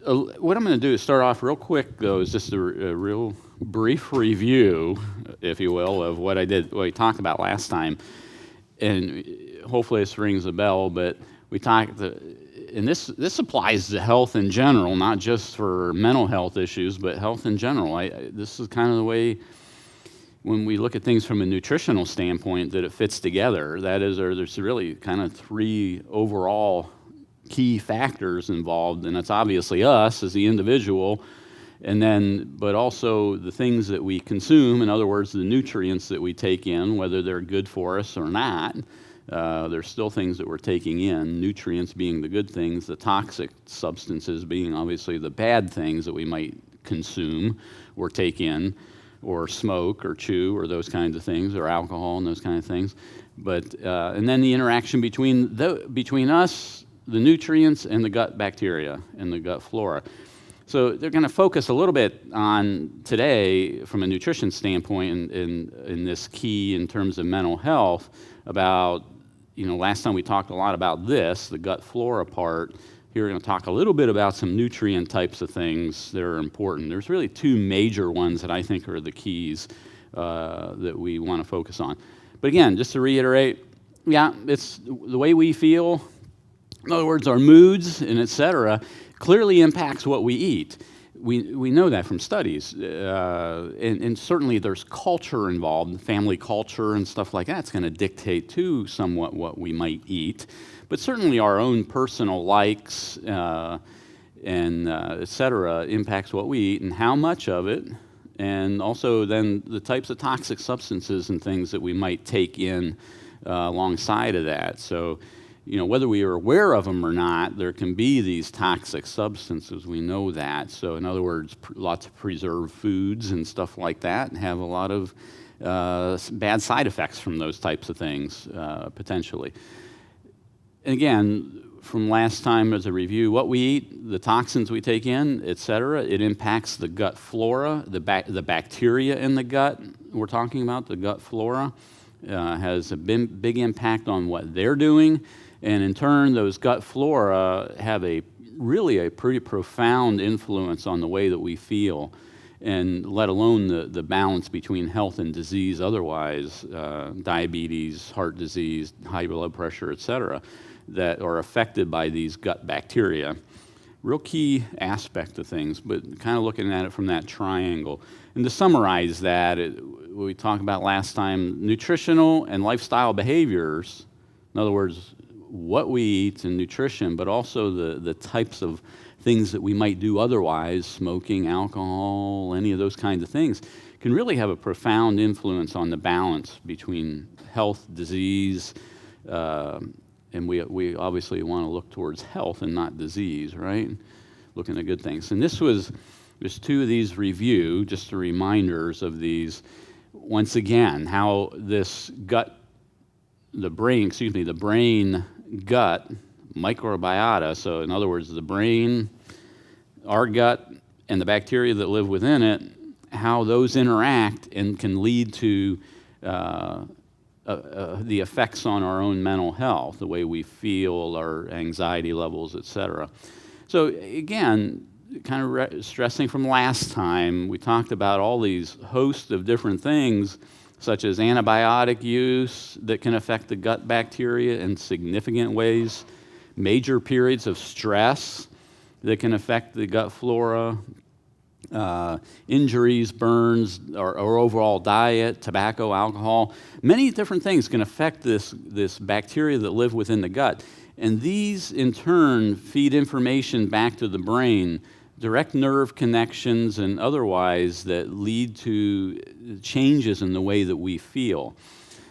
what I'm going to do is start off real quick, though, is just a real brief review, if you will, of what we talked about last time. And hopefully this rings a bell, but we talked, and this applies to health in general, not just for mental health issues, but health in general. This is kind of the way, when we look at things from a nutritional standpoint, that it fits together. That is, there's really kind of three overall key factors involved, and it's obviously us as the individual, and then, but also the things that we consume, in other words, the nutrients that we take in, whether they're good for us or not. There's still things that we're taking in, nutrients being the good things, the toxic substances being obviously the bad things that we might consume or take in, or smoke or chew or those kinds of things, or alcohol and those kind of things. But, and then the interaction between us, the nutrients, and the gut bacteria and the gut flora. So they're going to focus a little bit on today, from a nutrition standpoint, in this key in terms of mental health, about, last time we talked a lot about this, the gut flora part. Here we're going to talk a little bit about some nutrient types of things that are important. There's really two major ones that I think are the keys that we want to focus on. But again, just to reiterate, it's the way we feel. In other words, our moods and et cetera clearly impacts what we eat. We know that from studies. And certainly there's culture involved, family culture and stuff like that. It's going to dictate too somewhat what we might eat. But certainly our own personal likes and et cetera impacts what we eat and how much of it. And also then the types of toxic substances and things that we might take in alongside of that. So, whether we are aware of them or not, there can be these toxic substances. We know that. So in other words, lots of preserved foods and stuff like that have a lot of bad side effects from those types of things, potentially. And again, from last time as a review, what we eat, the toxins we take in, et cetera, it impacts the gut flora, the bacteria in the gut. We're talking about the gut flora has a big impact on what they're doing. And in turn, those gut flora have really a pretty profound influence on the way that we feel, and let alone the balance between health and disease otherwise, diabetes, heart disease, high blood pressure, et cetera, that are affected by these gut bacteria. Real key aspect of things, but kind of looking at it from that triangle. And to summarize that, we talked about last time, nutritional and lifestyle behaviors, in other words, what we eat and nutrition, but also the types of things that we might do otherwise, smoking, alcohol, any of those kinds of things, can really have a profound influence on the balance between health, disease, and we obviously want to look towards health and not disease, right? Looking at good things. And there's two of these review, just reminders of these. Once again, how this the brain gut microbiota, so in other words, the brain, our gut, and the bacteria that live within it, how those interact and can lead to the effects on our own mental health, the way we feel, our anxiety levels, et cetera. So again, kind of stressing from last time, we talked about all these hosts of different things, such as antibiotic use that can affect the gut bacteria in significant ways, major periods of stress that can affect the gut flora, injuries, burns, or overall diet, tobacco, alcohol. Many different things can affect this bacteria that live within the gut. And these, in turn, feed information back to the brain, direct nerve connections and otherwise, that lead to changes in the way that we feel.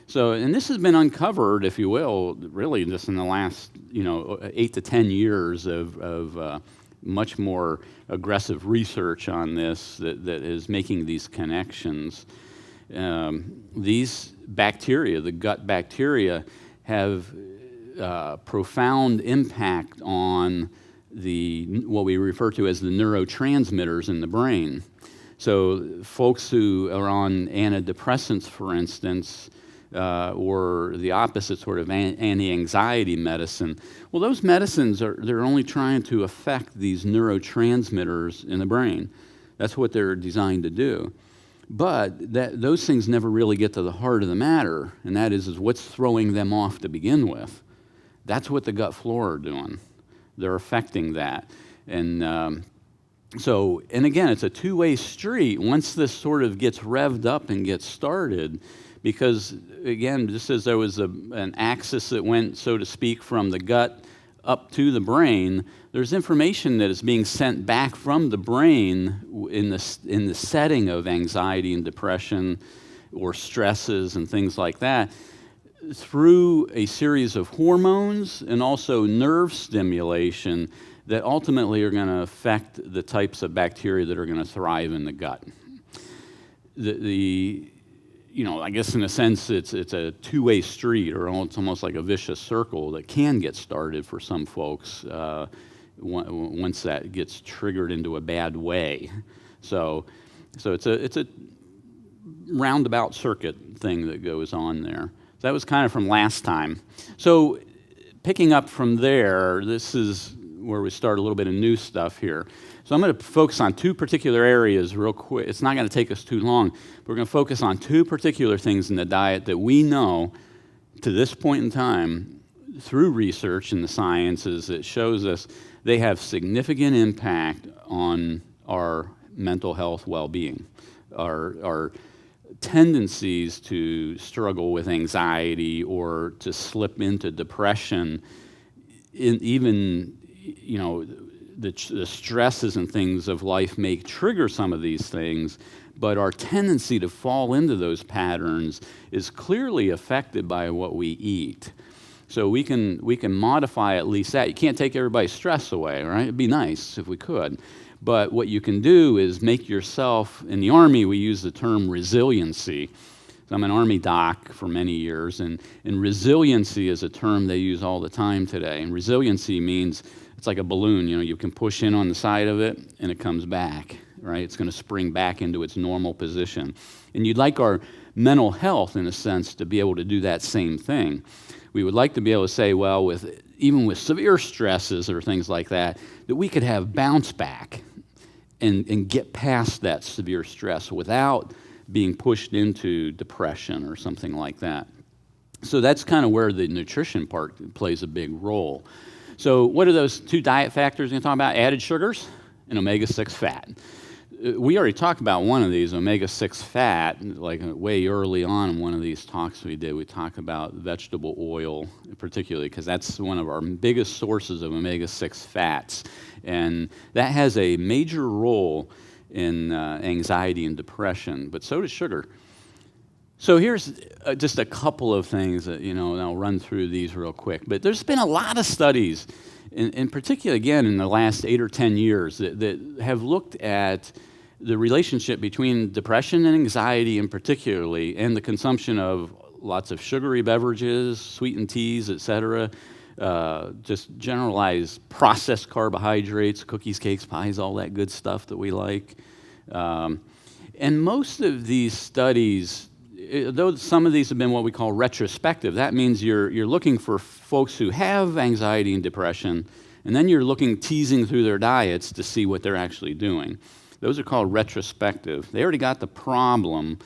So, and this has been uncovered, if you will, really just in the last 8 to 10 years of much more aggressive research on this that is making these connections. These bacteria, the gut bacteria, have profound impact on what we refer to as the neurotransmitters in the brain. So folks who are on antidepressants, for instance, or the opposite sort of anti-anxiety medicine. Well, those medicines they're only trying to affect these neurotransmitters in the brain. That's what they're designed to do. But those things never really get to the heart of the matter, and that is what's throwing them off to begin with. That's what the gut flora are doing. They're affecting that. And and again, it's a two-way street once this sort of gets revved up and gets started, because, again, just as there was an axis that went, so to speak, from the gut up to the brain, there's information that is being sent back from the brain in the setting of anxiety and depression or stresses and things like that through a series of hormones and also nerve stimulation that ultimately are going to affect the types of bacteria that are going to thrive in the gut. I guess in a sense it's a two-way street, or it's almost like a vicious circle that can get started for some folks once that gets triggered into a bad way. So it's a roundabout circuit thing that goes on there. So that was kind of from last time. So picking up from there, this is where we start a little bit of new stuff here. So I'm going to focus on two particular areas real quick. It's not going to take us too long. We're going to focus on two particular things in the diet that we know to this point in time through research in the sciences that shows us they have significant impact on our mental health well-being, our tendencies to struggle with anxiety or to slip into depression, the stresses and things of life may trigger some of these things, but our tendency to fall into those patterns is clearly affected by what we eat. So we can modify at least that. You can't take everybody's stress away, right? It'd be nice if we could. But what you can do is make yourself, in the Army we use the term resiliency. So I'm an Army doc for many years, and resiliency is a term they use all the time today. And resiliency means it's like a balloon, you can push in on the side of it and it comes back, right? It's going to spring back into its normal position. And you'd like our mental health, in a sense, to be able to do that same thing. We would like to be able to say, well, even with severe stresses or things like that we could have bounce back and get past that severe stress without being pushed into depression or something like that. So that's kind of where the nutrition part plays a big role. So what are those two diet factors we're going to talk about? Added sugars and omega-6 fat. We already talked about one of these, omega-6 fat, like way early on in one of these talks we did. We talked about vegetable oil particularly because that's one of our biggest sources of omega-6 fats. And that has a major role in anxiety and depression, but so does sugar. So here's just a couple of things that, and I'll run through these real quick. But there's been a lot of studies, in particular, again, in the last 8 or 10 years, that have looked at the relationship between depression and anxiety in particularly, and the consumption of lots of sugary beverages, sweetened teas, etc., just generalized processed carbohydrates, cookies, cakes, pies, all that good stuff that we like. And most of these studies, though some of these have been what we call retrospective, that means you're looking for folks who have anxiety and depression, and then you're teasing through their diets to see what they're actually doing. Those are called retrospective. They already got the problem,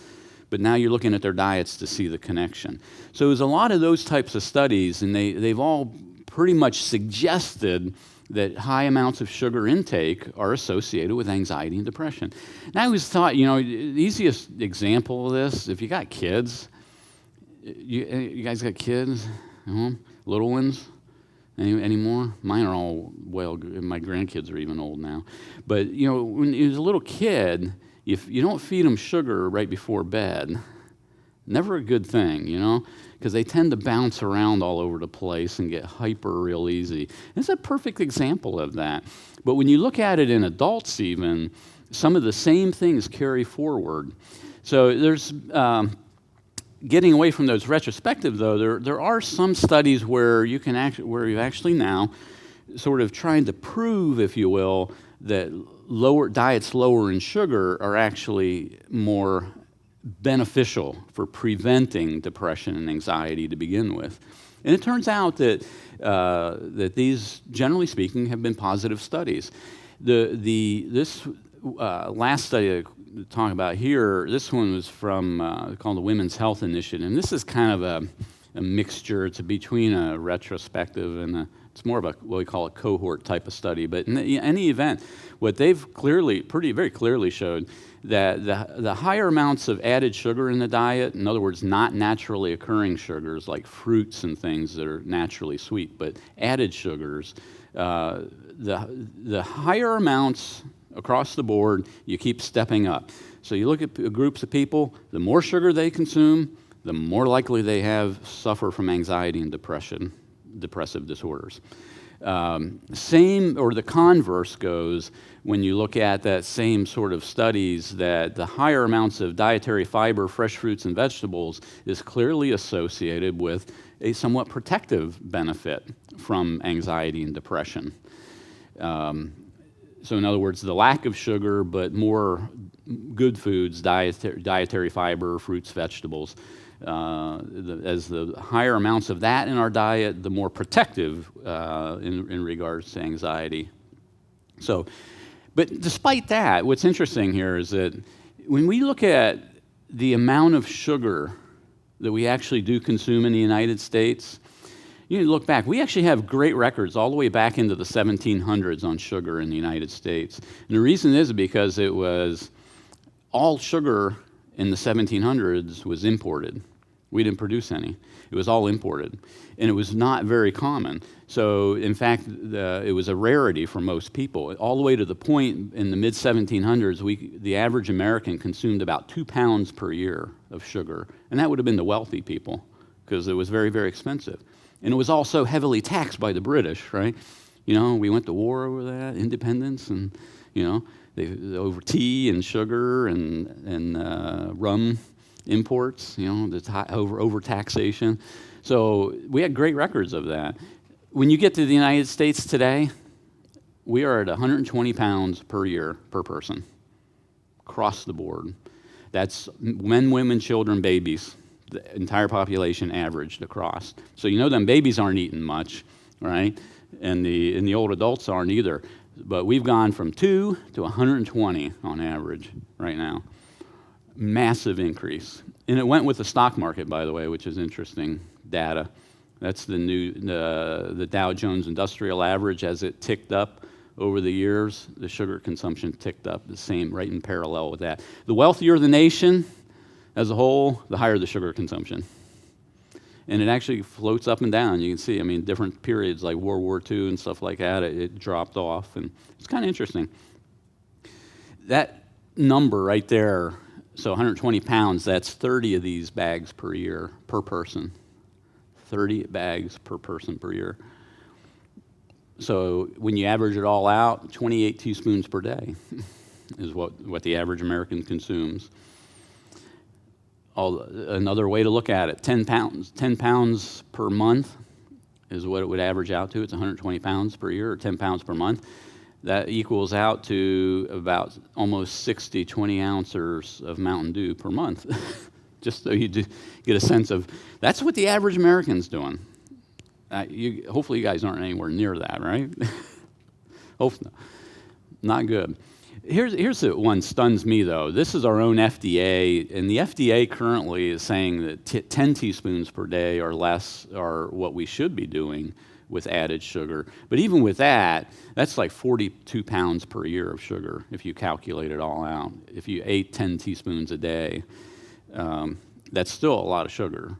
but now you're looking at their diets to see the connection. So there's a lot of those types of studies, and they've all pretty much suggested that high amounts of sugar intake are associated with anxiety and depression. And I always thought, the easiest example of this, if you got kids, you guys got kids at home? Little ones? Any more? Mine are all, my grandkids are even old now. But, when you was a little kid, if you don't feed them sugar right before bed, never a good thing, because they tend to bounce around all over the place and get hyper real easy. It's a perfect example of that. But when you look at it in adults even, some of the same things carry forward. So there's, getting away from those retrospective though, there are some studies where you've actually now sort of trying to prove, if you will, that diets lower in sugar are actually more beneficial for preventing depression and anxiety to begin with. And it turns out that that these, generally speaking, have been positive studies. This last study I'm talking about here, this one was from called the Women's Health Initiative, and this is kind of a mixture. It's between a retrospective and it's more of a what we call a cohort type of study. But in any event, what they've very clearly showed that the higher amounts of added sugar in the diet, in other words, not naturally occurring sugars like fruits and things that are naturally sweet, but added sugars, the higher amounts across the board, you keep stepping up. So you look at groups of people, the more sugar they consume, the more likely they suffer from anxiety and depressive disorders. Same, or the converse goes when you look at that same sort of studies, that the higher amounts of dietary fiber, fresh fruits and vegetables is clearly associated with a somewhat protective benefit from anxiety and depression. So in other words, the lack of sugar, but more good foods, dietary fiber, fruits, vegetables, as the higher amounts of that in our diet, the more protective in regards to anxiety. So, but despite that, what's interesting here is that when we look at the amount of sugar that we actually do consume in the United States, you need to look back. We actually have great records all the way back into the 1700s on sugar in the United States. And the reason is because it was all sugar in the 1700s was imported. We didn't produce any. It was all imported. And it was not very common. So, in fact, it was a rarity for most people. All the way to the point in the mid-1700s, the average American consumed about 2 pounds per year of sugar. And that would have been the wealthy people, because it was very, very expensive. And it was also heavily taxed by the British, right? You know, we went to war over that, independence, and, you know, over tea and sugar and rum imports, you know, over taxation. So we had great records of that. When you get to the United States today, we are at 120 pounds per year per person, across the board. That's men, women, children, babies. The entire population averaged across. So you know them babies aren't eating much, right? And the old adults aren't either. But we've gone from 2 to 120 on average right now. Massive increase. And it went with the stock market, by the way, which is interesting data. That's the Dow Jones Industrial Average. As it ticked up over the years, the sugar consumption ticked up the same, right in parallel with that. The wealthier the nation as a whole, the higher the sugar consumption. And it actually floats up and down. You can see, I mean, different periods like World War II and stuff like that, it dropped off. And it's kind of interesting. That number right there, so 120 pounds, that's 30 of these bags per year, per person. 30 bags per person per year. So when you average it all out, 28 teaspoons per day is what the average American consumes. Another way to look at it, 10 pounds per month is what it would average out to. It's 120 pounds per year, or 10 pounds per month. That equals out to about almost 20 ounces of Mountain Dew per month. Just so you get a sense of, that's what the average American's doing. Hopefully you guys aren't anywhere near that, right? Hopefully not good. Here's what one stuns me, though. This is our own FDA, and the FDA currently is saying that 10 teaspoons per day or less are what we should be doing with added sugar. But even with that, that's like 42 pounds per year of sugar if you calculate it all out. If you ate 10 teaspoons a day, that's still a lot of sugar.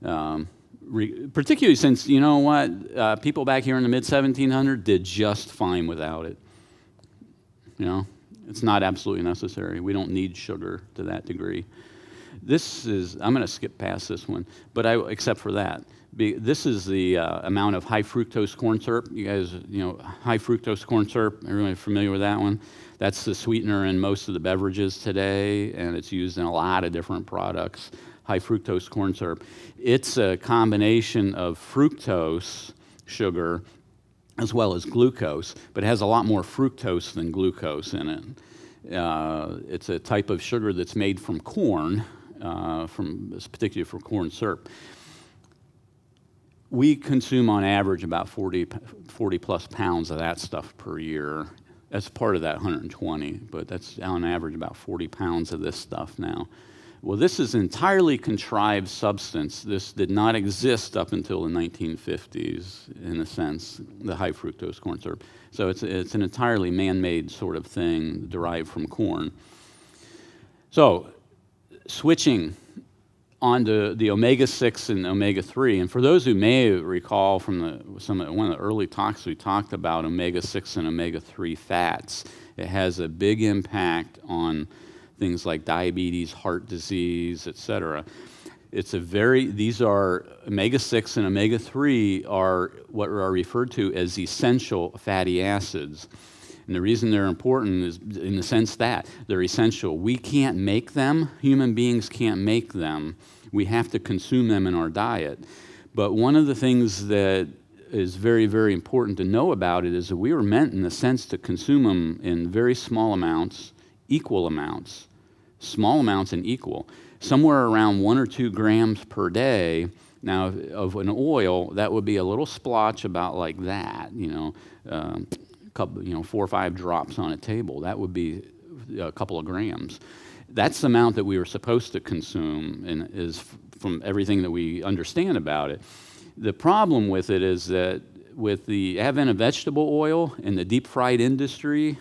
Particularly since, you know what, people back here in the mid-1700s did just fine without it. You know? It's not absolutely necessary. We don't need sugar to that degree. I'm going to skip past this one, but except for that. This is the amount of high fructose corn syrup. You guys, you know, high fructose corn syrup, everyone familiar with that one? That's the sweetener in most of the beverages today, and it's used in a lot of different products. High fructose corn syrup. It's a combination of fructose, sugar, as well as glucose, but it has a lot more fructose than glucose in it. It's a type of sugar that's made from corn, particularly for corn syrup. We consume on average about 40 plus pounds of that stuff per year. That's part of that 120, but that's on average about 40 pounds of this stuff now. Well, this is an entirely contrived substance. This did not exist up until the 1950s, in a sense, the high fructose corn syrup. So it's an entirely man-made sort of thing derived from corn. So switching onto the omega-6 and omega-3, and for those who may recall from one of the early talks we talked about omega-6 and omega-3 fats, it has a big impact on things like diabetes, heart disease, etc. These are omega-6 and omega-3 are what are referred to as essential fatty acids. And the reason they're important is in the sense that they're essential. We can't make them. Human beings can't make them. We have to consume them in our diet. But one of the things that is very, very important to know about it is that we were meant, in a sense, to consume them in very small amounts, equal amounts, small amounts and equal, somewhere around 1 or 2 grams per day. Now, of an oil, that would be a little splotch about like that, 4 or 5 drops on a table. That would be a couple of grams. That's the amount that we were supposed to consume, and is from everything that we understand about it. The problem with it is that with the advent of vegetable oil in the deep fried industry,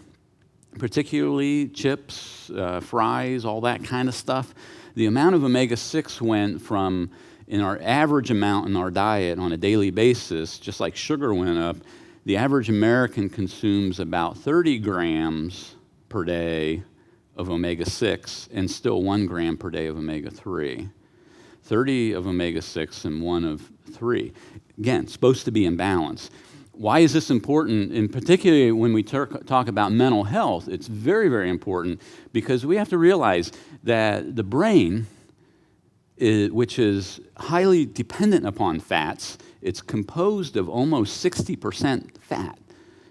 particularly chips, fries, all that kind of stuff, the amount of omega-6 went from, in our average amount in our diet on a daily basis, just like sugar went up, the average American consumes about 30 grams per day of omega-6 and still 1 gram per day of omega-3. 30 of omega-6 and 1 of 3. Again, supposed to be in balance. Why is this important? And particularly when we talk about mental health, it's very, very important because we have to realize that the brain, which is highly dependent upon fats, it's composed of almost 60% fat,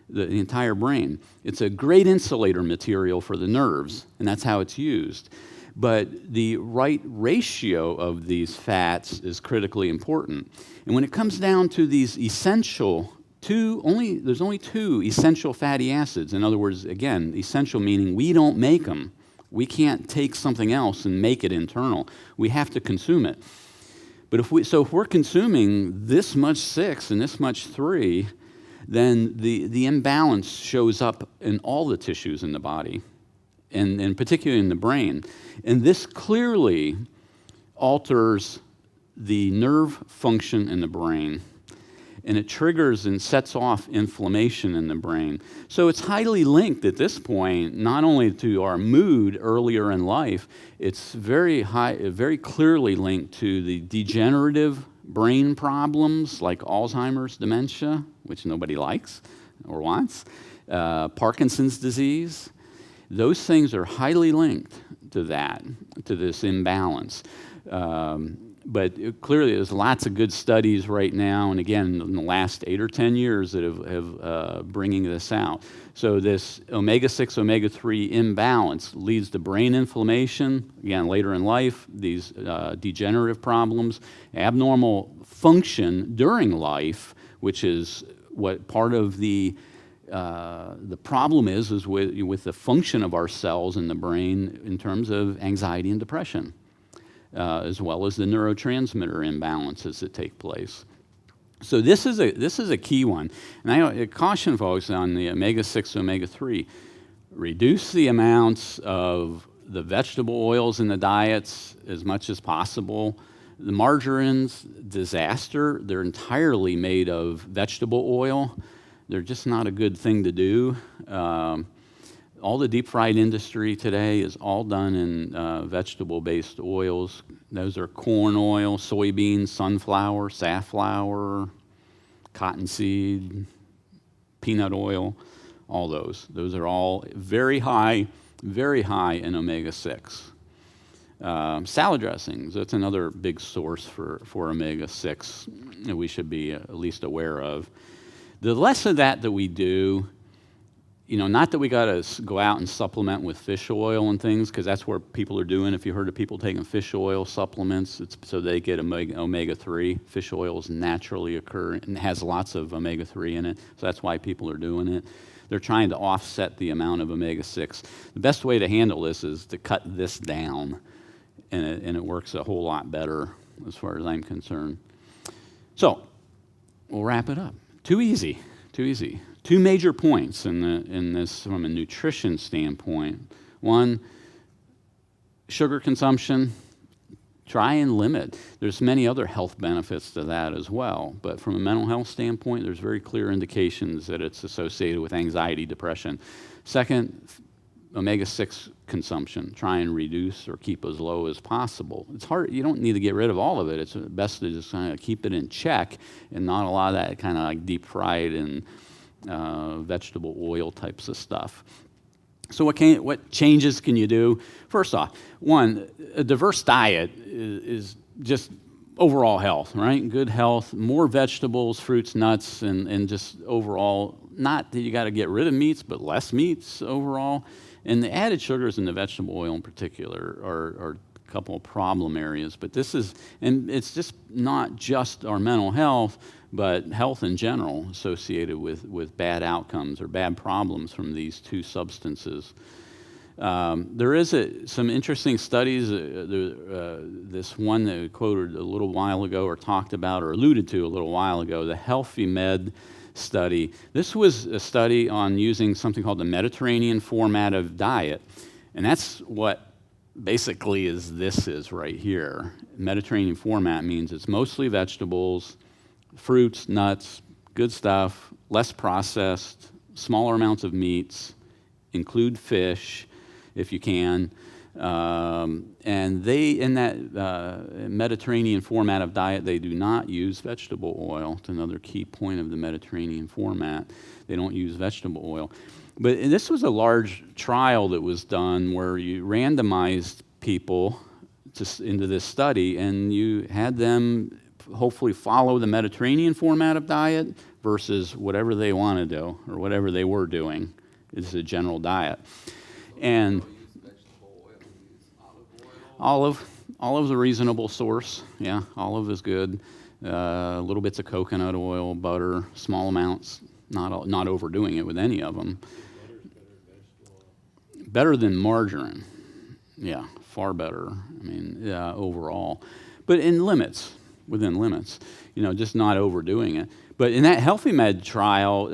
the entire brain. It's a great insulator material for the nerves, and that's how it's used. But the right ratio of these fats is critically important. And when it comes down to these essential there's only 2 essential fatty acids. In other words, again, essential meaning we don't make them. We can't take something else and make it internal. We have to consume it. But if we're consuming this much 6 and this much 3, then the imbalance shows up in all the tissues in the body, and particularly in the brain. And this clearly alters the nerve function in the brain, and it triggers and sets off inflammation in the brain. So it's highly linked at this point, not only to our mood earlier in life, it's very clearly linked to the degenerative brain problems like Alzheimer's, dementia, which nobody likes or wants, Parkinson's disease. Those things are highly linked to this imbalance. But clearly, there's lots of good studies right now, and again, in the last 8 or 10 years that have bringing this out. So this omega-6, omega-3 imbalance leads to brain inflammation, again, later in life, these degenerative problems, abnormal function during life, which is what part of the problem is with the function of our cells in the brain in terms of anxiety and depression. As well as the neurotransmitter imbalances that take place. So this is a key one. And I caution folks on the omega-6, omega-3, reduce the amounts of the vegetable oils in the diets as much as possible. The margarines, disaster. They're entirely made of vegetable oil. They're just not a good thing to do. All the deep fried industry today is all done in vegetable-based oils. Those are corn oil, soybeans, sunflower, safflower, cottonseed, peanut oil, all those. Those are all very high in omega-6. Salad dressings, that's another big source for omega-6 that we should be at least aware of. The less of that we do, not that we got to go out and supplement with fish oil and things, because that's where people are doing. If you heard of people taking fish oil supplements, it's so they get omega-3. Fish oils naturally occur and has lots of omega-3 in it, so that's why people are doing it. They're trying to offset the amount of omega-6. The best way to handle this is to cut this down, and it works a whole lot better as far as I'm concerned. So we'll wrap it up. Too easy. Two major points in this from a nutrition standpoint. One, sugar consumption, try and limit. There's many other health benefits to that as well, but from a mental health standpoint, there's very clear indications that it's associated with anxiety, depression. Second, omega-6 consumption, try and reduce or keep as low as possible. It's hard, you don't need to get rid of all of it. It's best to just kind of keep it in check and not allow that kind of like deep fried and vegetable oil types of stuff. So what changes can you do? First off, one, a diverse diet is just overall health, right? Good health, more vegetables, fruits, nuts, and just overall, not that you got to get rid of meats, but less meats overall. And the added sugars in the vegetable oil in particular are a couple of problem areas. But it's just not just our mental health, but health in general associated with bad outcomes or bad problems from these two substances. There is some interesting studies. This one that we quoted a little while ago or talked about or alluded to a little while ago, the Healthy Med study. This was a study on using something called the Mediterranean format of diet. And that's what basically this is right here. Mediterranean format means it's mostly vegetables, fruits, nuts, good stuff, less processed, smaller amounts of meats, include fish if you can. And they, in that Mediterranean format of diet, they do not use vegetable oil. It's another key point of the Mediterranean format. They don't use vegetable oil. But this was a large trial that was done where you randomized people into this study, and you had them hopefully follow the Mediterranean format of diet versus whatever they want to do or whatever they were doing. It's a general diet. And olive's a reasonable source. Yeah, olive is good. Little bits of coconut oil, butter, small amounts. Not overdoing it with any of them. Better than margarine. Yeah, far better. I mean, overall, but within limits. Just not overdoing it. But in that Healthy Med trial,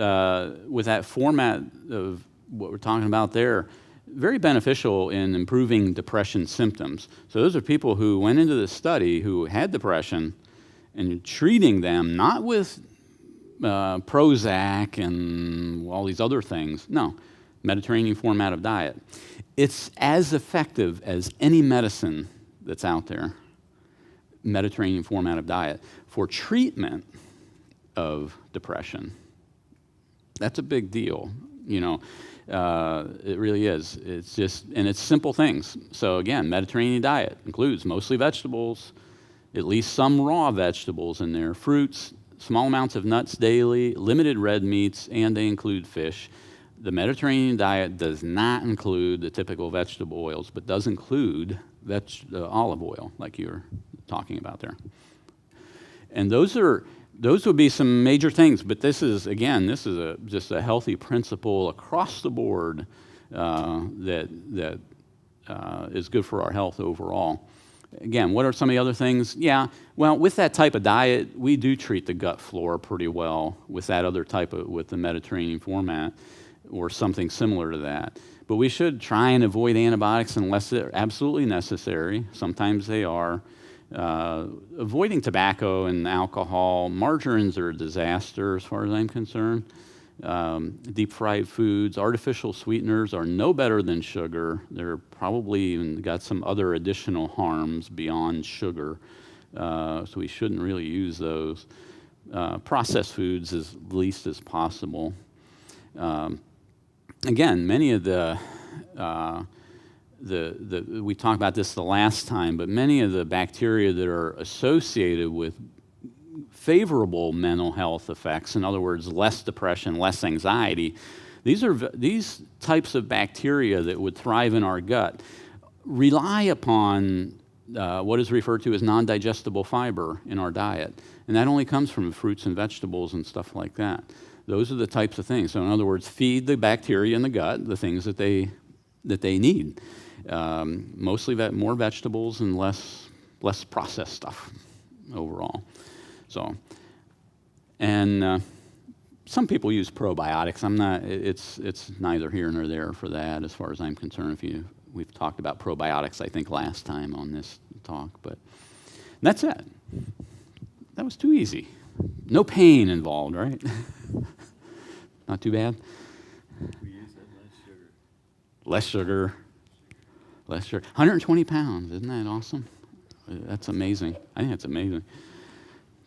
with that format of what we're talking about there, very beneficial in improving depression symptoms. So those are people who went into the study who had depression and treating them not with Prozac and all these other things. No, Mediterranean format of diet. It's as effective as any medicine that's out there, Mediterranean format of diet, for treatment of depression. That's a big deal, It really is. It's just, and it's simple things. So again, Mediterranean diet includes mostly vegetables, at least some raw vegetables in there, fruits, small amounts of nuts daily, limited red meats, and they include fish. The Mediterranean diet does not include the typical vegetable oils, but does include olive oil, like you were talking about there. And those would be some major things, but this is just a healthy principle across the board that is good for our health overall. Again, what are some of the other things? Yeah, well, with that type of diet, we do treat the gut flora pretty well with that other with the Mediterranean format or something similar to that. But we should try and avoid antibiotics unless they're absolutely necessary. Sometimes they are. Avoiding tobacco and alcohol. Margarines are a disaster as far as I'm concerned. Deep fried foods, artificial sweeteners are no better than sugar. They're probably even got some other additional harms beyond sugar, so we shouldn't really use those. Processed foods as least as possible. Again, many of we talked about this the last time, but many of the bacteria that are associated with favorable mental health effects, in other words, less depression, less anxiety, These types of bacteria that would thrive in our gut rely upon what is referred to as non-digestible fiber in our diet. And that only comes from fruits and vegetables and stuff like that. Those are the types of things. So in other words, feed the bacteria in the gut the things that they need. Mostly more vegetables and less processed stuff overall. So, and some people use probiotics. It's neither here nor there for that as far as I'm concerned. We've talked about probiotics, I think, last time on this talk, but that's it. That was too easy. No pain involved, right? Not too bad? We use that Less sugar. 120 pounds, isn't that awesome? That's amazing. I think that's amazing.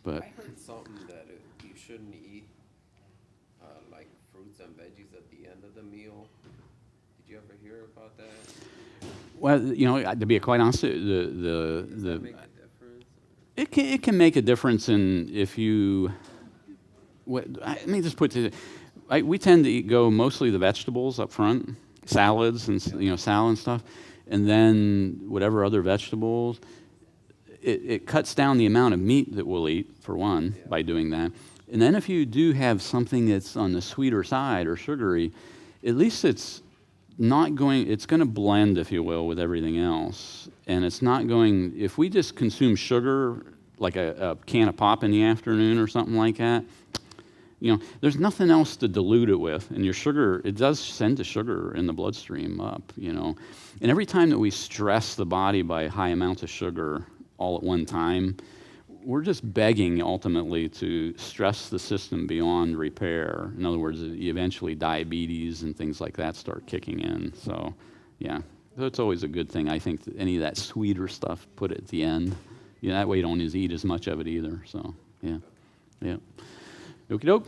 But I heard something that you shouldn't eat like fruits and veggies at the end of the meal. Did you ever hear about that? well, to be quite honest, Does that make a difference? it can make a difference in if you. Let me just put it. We tend to go mostly the vegetables up front, salads and salad and stuff, and then whatever other vegetables. It cuts down the amount of meat that we'll eat, for one, by doing that. And then if you do have something that's on the sweeter side or sugary, at least it's going to blend, if you will, with everything else. And it's not going, if we just consume sugar, like a can of pop in the afternoon or something like that, there's nothing else to dilute it with. And your sugar, it does send the sugar in the bloodstream up, And every time that we stress the body by high amounts of sugar all at one time, we're just begging ultimately to stress the system beyond repair. In other words, eventually diabetes and things like that start kicking in. So, yeah, so it's always a good thing. I think that any of that sweeter stuff, put it at the end. That way you don't eat as much of it either. So, yeah. Okie doke.